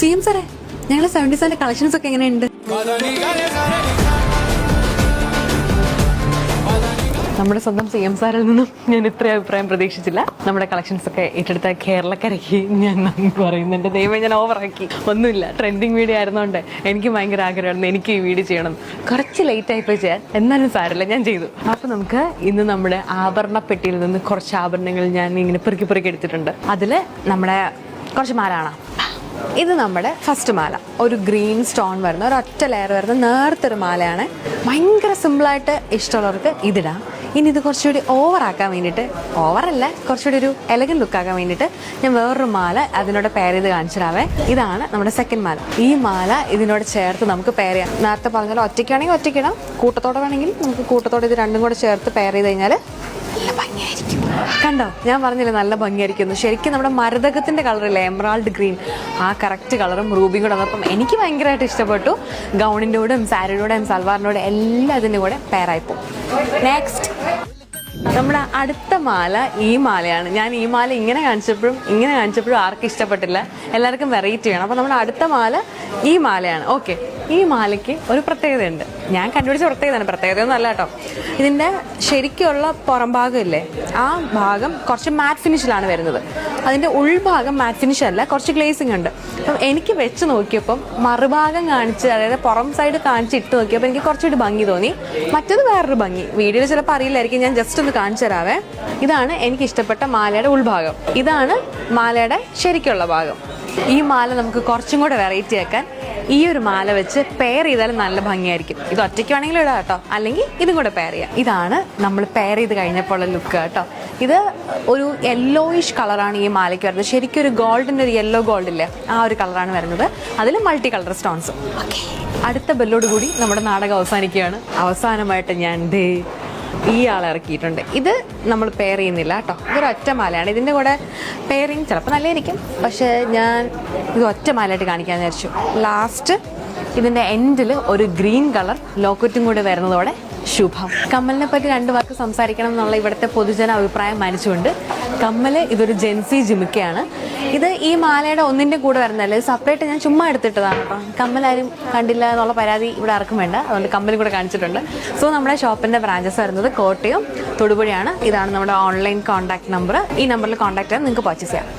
CM സാറേ, ഞങ്ങളെ 70s collections ഒക്കെ എങ്ങനെയുണ്ട്? നമ്മുടെ സ്വന്തം സിഎം സാറിൽ നിന്നും ഞാൻ ഇത്രയും അഭിപ്രായം പ്രതീക്ഷിച്ചില്ല. നമ്മുടെ കളക്ഷൻസ് ഒക്കെ ഏറ്റെടുത്ത കേരളക്കരയ്ക്ക് ഞാൻ നന്ദി പറയുന്നു. എൻ്റെ ദൈവം, ഞാൻ ഓവറാക്കി. ഒന്നുമില്ല, ട്രെൻഡിങ് വീഡിയോ ആയിരുന്നോണ്ട് എനിക്ക് ഭയങ്കര ആഗ്രഹമായിരുന്നു എനിക്ക് ഈ വീഡിയോ ചെയ്യണം. കുറച്ച് ലേറ്റ് ആയിപ്പോയി ചെയ്യാൻ, എന്നാലും സാരമില്ല, ഞാൻ ചെയ്തു. അപ്പോൾ നമുക്ക് ഇന്ന് നമ്മുടെ ആഭരണപ്പെട്ടിയിൽ നിന്ന് കുറച്ച് ആഭരണങ്ങൾ ഞാൻ ഇങ്ങനെ പെറുക്കി എടുത്തിട്ടുണ്ട്. അതിൽ നമ്മുടെ കുറച്ച് മാലാണ്. ഇത് നമ്മുടെ ഫസ്റ്റ് മാല, ഒരു ഗ്രീൻ സ്റ്റോൺ വരുന്ന ഒരു ഒറ്റ ലെയർ വരുന്ന നേർത്തൊരു മാലയാണ്. ഭയങ്കര സിമ്പിളായിട്ട് ഇഷ്ടമുള്ളവർക്ക് ഇതിടാം. ഇനി ഇത് കുറച്ചുകൂടി ഓവറാക്കാൻ വേണ്ടിയിട്ട്, ഓവറല്ല, കുറച്ചുകൂടി ഒരു എലഗൻ ലുക്കാക്കാൻ വേണ്ടിയിട്ട് ഞാൻ വേറൊരു മാല അതിനോട് പെയർ ചെയ്ത് കാണിച്ചിടാവേ. ഇതാണ് നമ്മുടെ സെക്കൻഡ് മാല. ഈ മാല ഇതിനോട് ചേർത്ത് നമുക്ക് പെയർ ചെയ്യാം. നേരത്തെ പറഞ്ഞാൽ ഒറ്റയ്ക്കാണെങ്കിൽ ഒറ്റയ്ക്കിടാം, കൂട്ടത്തോടെ വേണമെങ്കിൽ നമുക്ക് കൂട്ടത്തോടെ ഇത് രണ്ടും കൂടെ ചേർത്ത് പെയർ ചെയ്ത് കഴിഞ്ഞാൽ നല്ല ഭംഗിയായിരിക്കും. കണ്ടോ, ഞാൻ പറഞ്ഞില്ലേ നല്ല ഭംഗിയായിരിക്കുന്നു. ശരിക്കും നമ്മുടെ മരതകത്തിന്റെ കളറില്ലേ, എമറാൾഡ് ഗ്രീൻ, ആ കറക്റ്റ് കളറും റൂബിയും കൂടെ വന്നപ്പം എനിക്ക് ഭയങ്കരമായിട്ട് ഇഷ്ടപ്പെട്ടു. ഗൗണിൻ്റെ കൂടെയും സാരിയുടെ കൂടെയും സൽവാറിൻ്റെ കൂടെ എല്ലാത്തിൻ്റെ കൂടെ പെയറായിപ്പോ. നെക്സ്റ്റ് നമ്മുടെ അടുത്ത മാല ഈ മാലയാണ്. ഞാൻ ഈ മാല ഇങ്ങനെ കാണിച്ചപ്പോഴും ആർക്കും ഇഷ്ടപ്പെട്ടില്ല, എല്ലാവർക്കും വെറൈറ്റി വേണം. അപ്പോൾ നമ്മുടെ അടുത്ത മാല ഈ മാലയാണ്. ഓക്കെ, ഈ മാലയ്ക്ക് ഒരു പ്രത്യേകതയുണ്ട്. ഞാൻ കണ്ടുപിടിച്ച പ്രത്യേകതയൊന്നും അല്ല കേട്ടോ. ഇതിൻ്റെ ശരിക്കുള്ള പുറം ഭാഗം ഇല്ലേ, ആ ഭാഗം കുറച്ച് മാറ്റ് ഫിനിഷിലാണ് വരുന്നത്. അതിൻ്റെ ഉൾഭാഗം മാറ്റ് ഫിനിഷ് അല്ല, കുറച്ച് ഗ്ലേസിംഗ് ഉണ്ട്. അപ്പം എനിക്ക് വെച്ച് നോക്കിയപ്പം മറുഭാഗം കാണിച്ച്, അതായത് പുറം സൈഡ് കാണിച്ച് ഇട്ട് നോക്കിയപ്പോൾ എനിക്ക് കുറച്ചുകൂടി ഭംഗി തോന്നി. മറ്റത് വേറൊരു ഭംഗി, വീഡിയോയിൽ ചിലപ്പോൾ അറിയില്ലായിരിക്കും, ഞാൻ ജസ്റ്റ് ഒന്ന് കാണിച്ചു തരാവേ. ഇതാണ് എനിക്ക് ഇഷ്ടപ്പെട്ട മാലയുടെ ഉൾഭാഗം, ഇതാണ് മാലയുടെ ശരിക്കുള്ള ഭാഗം. ഈ മാല നമുക്ക് കുറച്ചും കൂടെ വെറൈറ്റി ആക്കാൻ ഈ ഒരു മാല വെച്ച് പെയർ ചെയ്താലും നല്ല ഭംഗിയായിരിക്കും. ഇത് ഒറ്റയ്ക്ക് വേണമെങ്കിലും ഇടാം കേട്ടോ, അല്ലെങ്കിൽ ഇതും കൂടെ പെയർ ചെയ്യാം. ഇതാണ് നമ്മൾ പെയർ ചെയ്ത് കഴിഞ്ഞപ്പോൾ ഉള്ള ലുക്ക് കേട്ടോ. ഇത് ഒരു യെല്ലോയിഷ് കളറാണ് ഈ മാലയ്ക്ക് വരുന്നത്. ശരിക്കും ഒരു ഗോൾഡിൻ്റെ ഒരു യെല്ലോ ഗോൾഡ് ഇല്ലേ, ആ ഒരു കളറാണ് വരുന്നത്. അതിൽ മൾട്ടി കളർ സ്റ്റോൺസും. ഓക്കെ, അടുത്ത ബെല്ലോട് കൂടി നമ്മുടെ നാടകം അവസാനിക്കുകയാണ്. അവസാനമായിട്ട് ഞാൻ ഈ ആളെ ഇറക്കിയിട്ടുണ്ട്. ഇത് നമ്മൾ പെയർ ചെയ്യുന്നില്ല കേട്ടോ, ഇതൊരു ഒറ്റ മാലയാണ്. ഇതിൻ്റെ കൂടെ പെയറിങ് ചിലപ്പോൾ നല്ലതായിരിക്കും, പക്ഷേ ഞാൻ ഇത് ഒറ്റ മാലയായിട്ട് കാണിക്കാമെന്ന് വിചാരിച്ചു. ലാസ്റ്റ് ഇതിൻ്റെ എൻഡിൽ ഒരു ഗ്രീൻ കളർ ലോക്കറ്റും കൂടെ വരുന്നതോടെ ശുഭം. കമ്മലിനെ പറ്റി 2 വാക്ക് സംസാരിക്കണം എന്നുള്ള ഇവിടുത്തെ പൊതുജന അഭിപ്രായം മാനിച്ചുകൊണ്ട്, കമ്മൽ ഇതൊരു ജെൻസി ജിമിക്കയാണ്. ഇത് ഈ മാലയുടെ ഒന്നിൻ്റെ കൂടെ വരുന്നതല്ല, ഇത് സെപ്പറേറ്റ് ഞാൻ ചുമ്മാ എടുത്തിട്ടതാണ് കേട്ടോ. കമ്മലാരും കണ്ടില്ല എന്നുള്ള പരാതി ഇവിടെ ആർക്കും വേണ്ട, അതുകൊണ്ട് കമ്മലും കൂടെ കാണിച്ചിട്ടുണ്ട്. സോ നമ്മുടെ ഷോപ്പിൻ്റെ ബ്രാഞ്ചസ് വരുന്നത് കോട്ടയം, തൊടുപുഴയാണ്. ഇതാണ് നമ്മുടെ ഓൺലൈൻ കോൺടാക്ട് നമ്പർ. ഈ നമ്പറിൽ കോൺടാക്ട് ചെയ്യാൻ നിങ്ങൾക്ക് പർച്ചേസ് ചെയ്യാം.